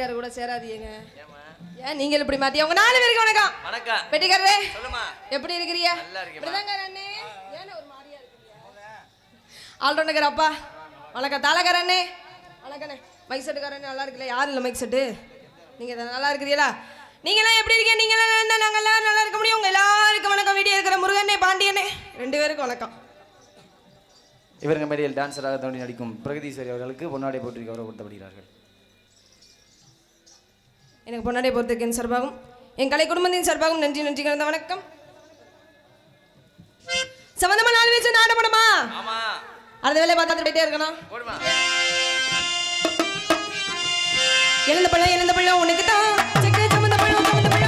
வாத்தியார் கூட சேராதீங்க. ஏன் நீங்கள் இப்படி மாத்தி? உங்க 4 பேருக்கு வணக்கம். வணக்கம். பெட்டிக்காரரே சொல்லுமா. எப்படி இருக்கீங்க? நல்லா இருக்கேன். பிரதங்கர் அண்ணே ஏன் ஒரு மாதிரியா இருக்கீங்க? ஆல்ரவுண்டர் அப்பா வணக்கம். தாளக்கார அண்ணே வணக்கண்ணே. மைக் செட்டுக்காரண்ணே நல்லா இருக்குல்ல? யாரும் இல்லை மைக் செட்டு. நீங்க நல்லா இருக்கிறீங்களா? நீங்களாம் எப்படி இருக்கீங்க? நீங்க நல்லா இருந்தா நாங்கள் எல்லாரும் நல்லா இருக்க முடியும். உங்க எல்லாருக்கும் வணக்கம். வீடியோ இருக்கிற முருகண்ணே பாண்டியனே 2 பேருக்கும் வணக்கம். இவருங்க மேடையில் டான்ஸராக தோண்டி நடிக்கும் பிரகதீஸ்வரி அவர்களுக்கு பொன்னாடை போற்றி கௌரவப்படுத்தப்படுகிறார்கள். எனக்கு பொன்னாடை போர்த்துக்கு என் சார்பாகவும் என் கலை குடும்பத்தின் சார்பாகவும் நன்றி நன்றி கலந்த வணக்கம். சம்பந்தமா 4 வச்சு நாடப்படமா? அடுத்த வேலையை பார்த்து போயிட்டே இருக்கணும். எழுந்த பழம் உனக்கு தான் சம்பந்த பழம் உனக்கு தான்.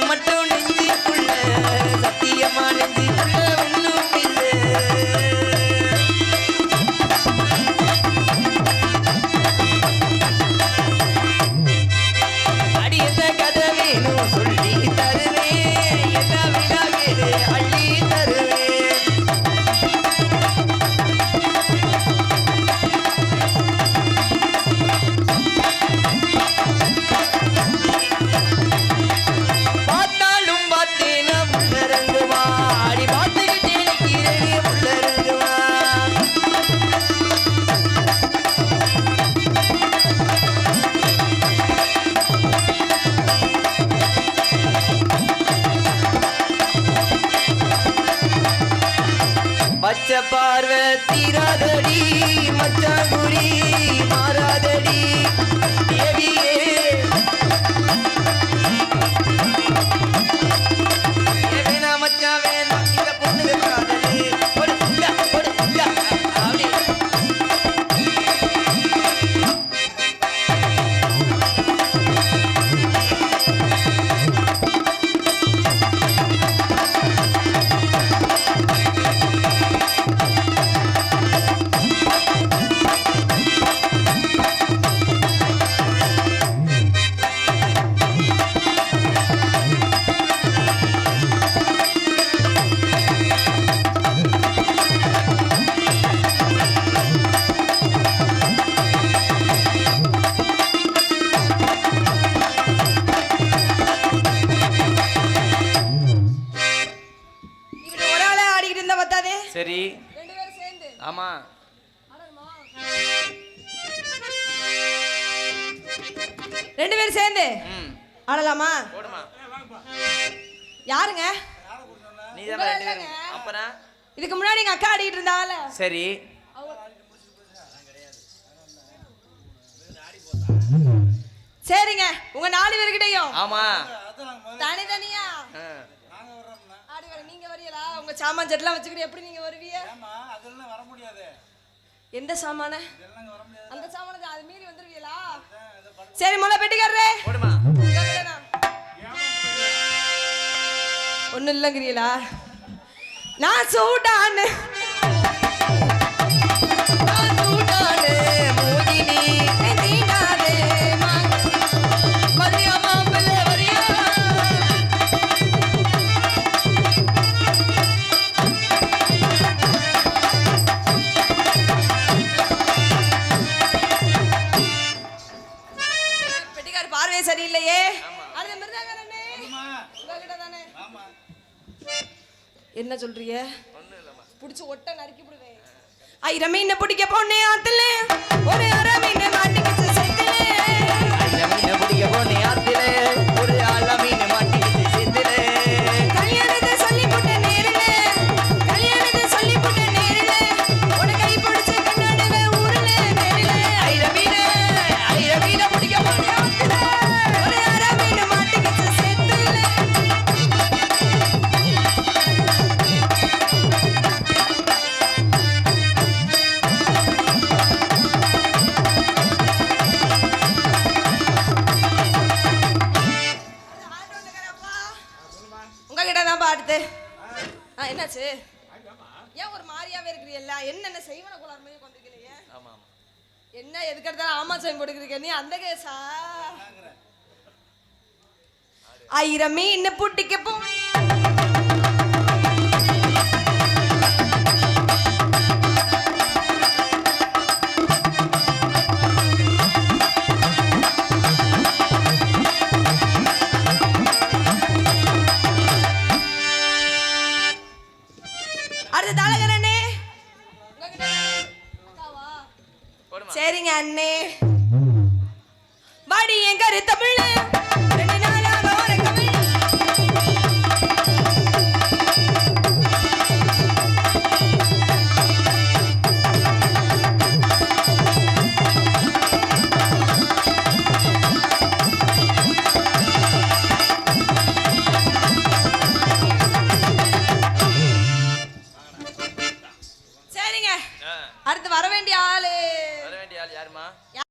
மட்டும் நெஞ்சுக்குள்ள சத்தியமா நெஞ்சுக்குள்ள ஒண்ணும் இல்லை. அடி எந்த கதை வேணும் சொல்லி தருவேன், என்ன விழா கேளு அள்ளி தருவேன். பார்த்தாலும் பார்த்தேனா உள்ளரங்குமா, அடி பார்த்துக்கிட்டே நிற்கிறேனே உள்ளரங்குமா. பச்சை பார்வை தீராதடி மச்சான் குறி மாறாதடி தேவியே. வேணா மச்சான் வேணாம் இந்த பொண்ணு காதலே ஒரு புல்லா அப்படி. இப்படி ஒரு ஆளே ஆடிக்கிட்டு இருந்தா பத்தாதே, சரி 2 பேரும் சேர்ந்து ஆமா ஆடணுமா? 2 பேரும் சேர்ந்து ம் ஆடலாமா? போடுமா. யாருங்க? நீ தான் 2 பேரும். அப்புறம் இதுக்கு முன்னாடி எங்க அக்கா ஆடிக்கிட்டு இருந்தால. சரி சரிங்க, உங்க 4 பேர்கிட்டயும் ஆமா தனித்தனியா ஆ. ஆடி வர. நீங்க வரீங்களா? உங்க சாமான் செட்லாம் வச்சுக்கிட்டு எப்படி நீங்க வருவீங்க? எந்த சாமான? அந்த சாமானத்தை அது மீறி வந்துருவீங்களா? சரி, முளை பெட்டிக்காரரே போடுமா. ஒன்னும் இல்லைங்கிறீங்களா? நான் சூடான்னு சூடானே மோகினி தீண்டாதே வரியா மாப்பிள்ளை வரியா. பெட்டிக்கார் பார்வை சரியில்லையே. அது மிருதங்கரனே உங்ககிட்ட தானே. என்ன சொல்றீங்க? புடிச்சு ஒட்ட நறுக்கி விடுவேன். 1000 மீன் பிடிக்க போனே ஆத்துல ஒரு அரை மீன் மாட்டிக்கிச்சு செத்துல. மீனை பிடிக்க போனே ஆத்தில ஒரு ஆள மீன் மாட்டிக்கிட்டு சேர்த்துல. கல்யாணத்தை சொல்லி போட்ட நேரில, கல்யாணத்தை சொல்லி போட்ட நேரில உன கை பிடிச்சு கண்ணாடுவே ஊருல நேரில. ஐர மீனை பிடிக்க போனே ஆத்தில ஒரு அரை மீன் மாட்டிக்கிச்சு செத்துல. உங்ககிட்ட தான் பாடுது. என்னாச்சு? ஏன் ஒரு மாதிரியாவே இருக்கிறீல்ல? என்னென்ன செய்வன குளார் மாதிரி கொண்டிருக்கீங்க? ஆமா ஆமா என்ன எதுக்கு எடுத்தாலும் ஆமா சாமி போட்டுக்கிறீங்க? நீ அந்த கேஸா? 1000 மீன் புட்டிக்க போ. அடுத்த தாளகரனே போடுமா. சரிங்க அண்ணே. வாடி என் கரு தமிழ்